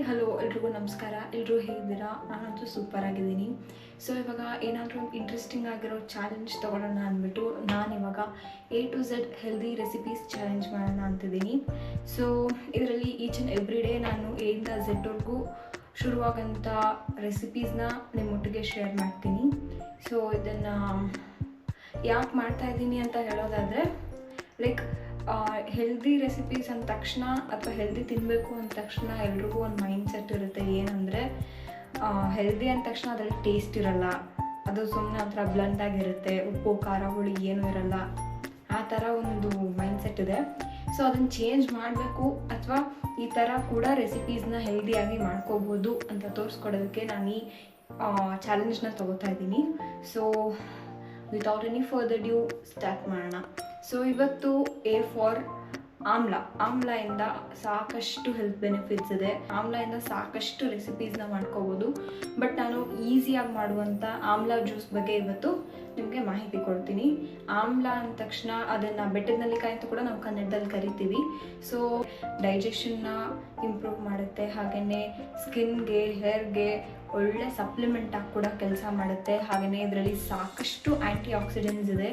Hello ಎಲ್ರಿಗೂ ನಮಸ್ಕಾರ. ಎಲ್ಲರೂ ಹೇಗಿದ್ದೀರಾ? ನಾನಂತೂ ಸೂಪರ್ ಆಗಿದ್ದೀನಿ. ಸೊ ಇವಾಗ ಏನಾದರೂ ಇಂಟ್ರೆಸ್ಟಿಂಗ್ ಆಗಿರೋ ಚಾಲೆಂಜ್ ತೊಗೊಳ್ಳೋಣ ಅಂದ್ಬಿಟ್ಟು ನಾನಿವಾಗ A to Z healthy recipes challenge ಮಾಡೋಣ ಅಂತಿದ್ದೀನಿ. ಸೊ ಇದರಲ್ಲಿ ಈಚ್ ಆ್ಯಂಡ್ ಎವ್ರಿ ಡೇ ನಾನು A ಇಂದ Z ಶುರುವಾಗಂಥ ರೆಸಿಪೀಸ್ನ ನಿಮ್ಮೊಟ್ಟಿಗೆ ಶೇರ್ ಮಾಡ್ತೀನಿ. ಸೊ ಇದನ್ನು ಯಾಕೆ ಮಾಡ್ತಾಯಿದ್ದೀನಿ ಅಂತ ಹೇಳೋದಾದರೆ ಲೈಕ್ ಹೆಲ್ದಿ ರೆಸಿಪೀಸ್ ಅಂದ ತಕ್ಷಣ ಅಥವಾ ಹೆಲ್ದಿ ತಿನ್ನಬೇಕು ಅಂದ ತಕ್ಷಣ ಎಲ್ರಿಗೂ ಒಂದು ಮೈಂಡ್ ಸೆಟ್ ಇರುತ್ತೆ. ಏನಂದರೆ ಹೆಲ್ದಿ ಅಂದ ತಕ್ಷಣ ಅದರಲ್ಲಿ ಟೇಸ್ಟ್ ಇರಲ್ಲ, ಅದು ಸುಮ್ಮನೆ ಒಂಥರ ಬ್ಲಂಡ್ ಆಗಿರುತ್ತೆ, ಉಪ್ಪು ಖಾರ ಹುಳಿ ಏನೂ ಇರಲ್ಲ, ಆ ಥರ ಒಂದು ಮೈಂಡ್ ಸೆಟ್ ಇದೆ. ಸೊ ಅದನ್ನು ಚೇಂಜ್ ಮಾಡಬೇಕು ಅಥವಾ ಈ ಥರ ಕೂಡ ರೆಸಿಪೀಸ್ನ ಹೆಲ್ದಿಯಾಗಿ ಮಾಡ್ಕೋಬೋದು ಅಂತ ತೋರಿಸ್ಕೊಡೋದಕ್ಕೆ ನಾನು ಈ ಚಾಲೆಂಜ್ನ ತೊಗೋತಾ ಇದ್ದೀನಿ. So without any further due start ಮಾಡೋಣ. ಸೊ ಇವತ್ತು A ಫಾರ್ ಆಮ್ಲಾಯಿಂದ ಸಾಕಷ್ಟು ಹೆಲ್ತ್ ಬೆನಿಫಿಟ್ಸ್ ಇದೆ. ಆಮ್ಲಾಯಿಂದ ಸಾಕಷ್ಟು ರೆಸಿಪೀಸ್ನ ಮಾಡ್ಕೋಬೋದು. ಬಟ್ ನಾನು ಈಸಿಯಾಗಿ ಮಾಡುವಂಥ ಆಮ್ಲ ಜ್ಯೂಸ್ ಬಗ್ಗೆ ಇವತ್ತು ನಿಮಗೆ ಮಾಹಿತಿ ಕೊಡ್ತೀನಿ. ಆಮ್ಲ ಅಂದ ತಕ್ಷಣ ಅದನ್ನು ಬೆಟ್ಟದ ನೆಲ್ಲಿಕಾಯಿ ಅಂತ ಕೂಡ ನಾವು ಕನ್ನಡದಲ್ಲಿ ಕರಿತೀವಿ. ಸೊ ಡೈಜೆಷನ್ನ ಇಂಪ್ರೂವ್ ಮಾಡುತ್ತೆ, ಹಾಗೆಯೇ ಸ್ಕಿನ್ಗೆ ಹೇರ್ಗೆ ಒಳ್ಳೆ ಸಪ್ಲಿಮೆಂಟಾಗಿ ಕೂಡ ಕೆಲಸ ಮಾಡುತ್ತೆ. ಹಾಗೆಯೇ ಇದರಲ್ಲಿ ಸಾಕಷ್ಟು ಆ್ಯಂಟಿ ಆಕ್ಸಿಡೆಂಟ್ಸ್ ಇದೆ.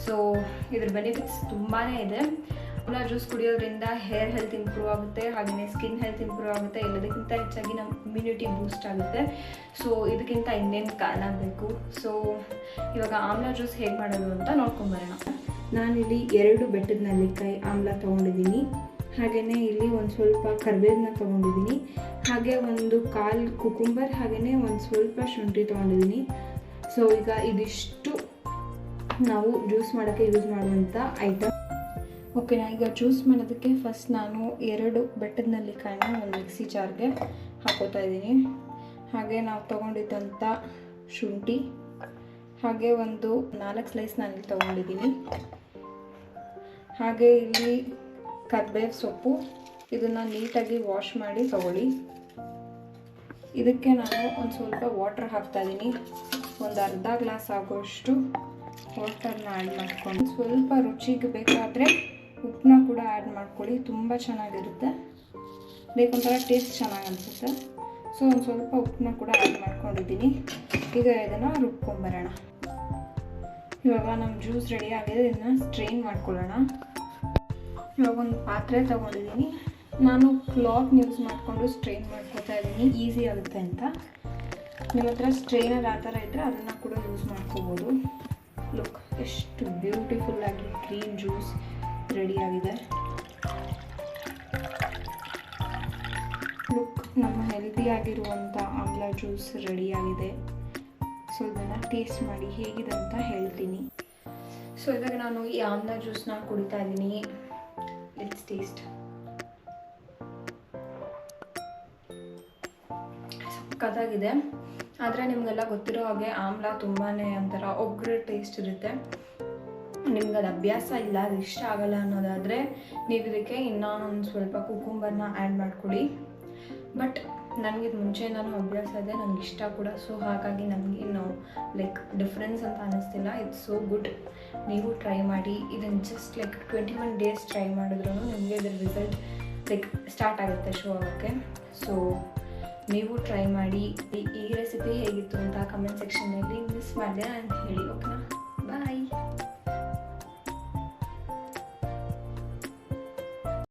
ಸೊ ಇದ್ರ ಬೆನಿಫಿಟ್ಸ್ ತುಂಬಾ ಇದೆ. ಆಮ್ಲ ಜ್ಯೂಸ್ ಕುಡಿಯೋದ್ರಿಂದ ಹೇರ್ ಹೆಲ್ತ್ ಇಂಪ್ರೂವ್ ಆಗುತ್ತೆ, ಹಾಗೆಯೇ ಸ್ಕಿನ್ ಹೆಲ್ತ್ ಇಂಪ್ರೂವ್ ಆಗುತ್ತೆ. ಎಲ್ಲದಕ್ಕಿಂತ ಹೆಚ್ಚಾಗಿ ನಮ್ಮ ಇಮ್ಯುನಿಟಿ ಬೂಸ್ಟ್ ಆಗುತ್ತೆ. ಸೊ ಇದಕ್ಕಿಂತ ಇನ್ನೇನು ಕಾರಣ ಬೇಕು. ಸೊ ಇವಾಗ ಆಮ್ಲ ಜ್ಯೂಸ್ ಹೇಗೆ ಮಾಡೋದು ಅಂತ ನೋಡ್ಕೊಂಬರೋಣ. ನಾನಿಲ್ಲಿ 2 ಬೆಟ್ಟದ ನೆಲ್ಲಿಕಾಯಿ ಆಮ್ಲ ತೊಗೊಂಡಿದ್ದೀನಿ. ಹಾಗೆಯೇ ಇಲ್ಲಿ ಒಂದು ಸ್ವಲ್ಪ ಕರಿಬೇವನ್ನ ತೊಗೊಂಡಿದ್ದೀನಿ. ಹಾಗೆ ಒಂದು 1/4 ಕುಕುಂಬರ್, ಹಾಗೆಯೇ ಒಂದು ಸ್ವಲ್ಪ ಶುಂಠಿ ತೊಗೊಂಡಿದ್ದೀನಿ. ಸೊ ಈಗ ಇದಿಷ್ಟು ನಾವು ಜ್ಯೂಸ್ ಮಾಡೋಕ್ಕೆ ಯೂಸ್ ಮಾಡುವಂಥ ಐಟಮ್. ಓಕೆನಾ, ಈಗ ಜ್ಯೂಸ್ ಮಾಡೋದಕ್ಕೆ ಫಸ್ಟ್ ನಾನು 2 ಬೆಟ್ಟದ ನೆಲ್ಲಿಕಾಯಿನ ಒಂದು ಮಿಕ್ಸಿ ಜಾರ್ಗೆ ಹಾಕೋತಾ ಇದ್ದೀನಿ. ಹಾಗೆ ನಾವು ತೊಗೊಂಡಿದ್ದಂಥ ಶುಂಠಿ, ಹಾಗೆ ಒಂದು 4 ಸ್ಲೈಸ್ ನಾನಿಲ್ಲಿ ತೊಗೊಂಡಿದ್ದೀನಿ. ಹಾಗೆ ಇಲ್ಲಿ ಕರಿಬೇವು ಸೊಪ್ಪು, ಇದನ್ನು ನೀಟಾಗಿ ವಾಶ್ ಮಾಡಿ ತೊಗೊಳ್ಳಿ. ಇದಕ್ಕೆ ನಾನು ಒಂದು ಸ್ವಲ್ಪ ವಾಟರ್ ಹಾಕ್ತಾಯಿದ್ದೀನಿ. ಒಂದು ಅರ್ಧ ಗ್ಲಾಸ್ ಆಗೋಷ್ಟು ವಾಟರ್ನ ಆ್ಯಡ್ ಮಾಡ್ಕೊಂಡು ಸ್ವಲ್ಪ ರುಚಿಗೆ ಬೇಕಾದರೆ ಉಪ್ಪನ್ನ ಕೂಡ ಆ್ಯಡ್ ಮಾಡ್ಕೊಳ್ಳಿ, ತುಂಬ ಚೆನ್ನಾಗಿರುತ್ತೆ. ಬೇಕೊಂಥರ ಟೇಸ್ಟ್ ಚೆನ್ನಾಗಿ ಅನಿಸುತ್ತೆ. ಸೊ ಒಂದು ಸ್ವಲ್ಪ ಉಪ್ಪನ್ನ ಕೂಡ ಆ್ಯಡ್ ಮಾಡ್ಕೊಂಡಿದ್ದೀನಿ. ಈಗ ಇದನ್ನು ರುಬ್ಕೊಂಬರೋಣ. ಇವಾಗ ನಮ್ಮ ಜ್ಯೂಸ್ ರೆಡಿ ಆಗಿದೆ, ಇದನ್ನು ಸ್ಟ್ರೈನ್ ಮಾಡ್ಕೊಳ್ಳೋಣ. ಇವಾಗ ಒಂದು ಪಾತ್ರೆ ತೊಗೊಂಡಿದ್ದೀನಿ. ನಾನು ಕ್ಲಾತ್ನ ಯೂಸ್ ಮಾಡಿಕೊಂಡು ಸ್ಟ್ರೈನ್ ಮಾಡ್ಕೊತಾ ಇದ್ದೀನಿ, ಈಸಿ ಆಗುತ್ತೆ ಅಂತ. ನಿಮ್ಮ ಹತ್ರ ಸ್ಟ್ರೈನರ್ ಆ ಥರ ಇದ್ದರೆ ಅದನ್ನು ಕೂಡ ಯೂಸ್ ಮಾಡ್ಕೋಬೋದು. ಲುಕ್, ಎಷ್ಟು ಬ್ಯೂಟಿಫುಲ್ಲಾಗಿ ಗ್ರೀನ್ ಜ್ಯೂಸ್ ರೆಡಿಯಾಗಿದೆ. ಲುಕ್, ನಮ್ಮ ಹೆಲ್ದಿಯಾಗಿರುವಂಥ ಆಮ್ಲ ಜ್ಯೂಸ್ ರೆಡಿಯಾಗಿದೆ. ಸೊ ಇದನ್ನು ಟೇಸ್ಟ್ ಮಾಡಿ ಹೇಗಿದೆ ಅಂತ ಹೇಳ್ತೀನಿ. ಸೊ ಇವಾಗ ನಾನು ಈ ಆಮ್ಲ ಜ್ಯೂಸ್ನ ಕುಡಿತಾ ಇದ್ದೀನಿ. Let's taste. ಸಕ್ಕತ್ತಾಗಿದೆ. ಆದರೆ ನಿಮಗೆಲ್ಲ ಗೊತ್ತಿರೋ ಹಾಗೆ ಆಮ್ಲ ತುಂಬಾ ಒಂಥರ ಒಗ್ಗರ ಟೇಸ್ಟ್ ಇರುತ್ತೆ. ನಿಮ್ಗೆ ಅದು ಅಭ್ಯಾಸ ಇಲ್ಲ, ಅದು ಇಷ್ಟ ಆಗಲ್ಲ ಅನ್ನೋದಾದರೆ ನೀವು ಇದಕ್ಕೆ ಇನ್ನೂ ಒಂದು ಸ್ವಲ್ಪ ಕುಕುಂಬರ್ನ ಆ್ಯಡ್ ಮಾಡ್ಕೊಳ್ಳಿ. ಬಟ್ ನನಗಿದು ಮುಂಚೆಯಿಂದನೂ ಅಭ್ಯಾಸ ಇದೆ, ನನಗೆ ಇಷ್ಟ ಕೂಡ. ಸೊ ಹಾಗಾಗಿ ನನಗೇನು ಲೈಕ್ ಡಿಫ್ರೆನ್ಸ್ ಅಂತ ಅನ್ನಿಸ್ತಿಲ್ಲ. It's so good. ನೀವು ಟ್ರೈ ಮಾಡಿ. ಇದನ್ನು ಜಸ್ಟ್ ಲೈಕ್ 21 ಡೇಸ್ ಟ್ರೈ ಮಾಡಿದ್ರೂ ನಿಮಗೆ ಇದರ ರಿಸಲ್ಟ್ ಲೈಕ್ ಸ್ಟಾರ್ಟ್ ಆಗುತ್ತೆ ಶೋ ಆಗೋಕ್ಕೆ. ಸೊ ನೀವು ಟ್ರೈ ಮಾಡಿ. ಈ ರೆಸಿಪಿ ಹೇಗಿತ್ತು ಅಂತ ಕಮೆಂಟ್ ಸೆಕ್ಷನ್ನಲ್ಲಿ ಮಿಸ್ ಮಾಡಿದೆ ಅಂತ ಹೇಳಿ, ಓಕೆನಾ?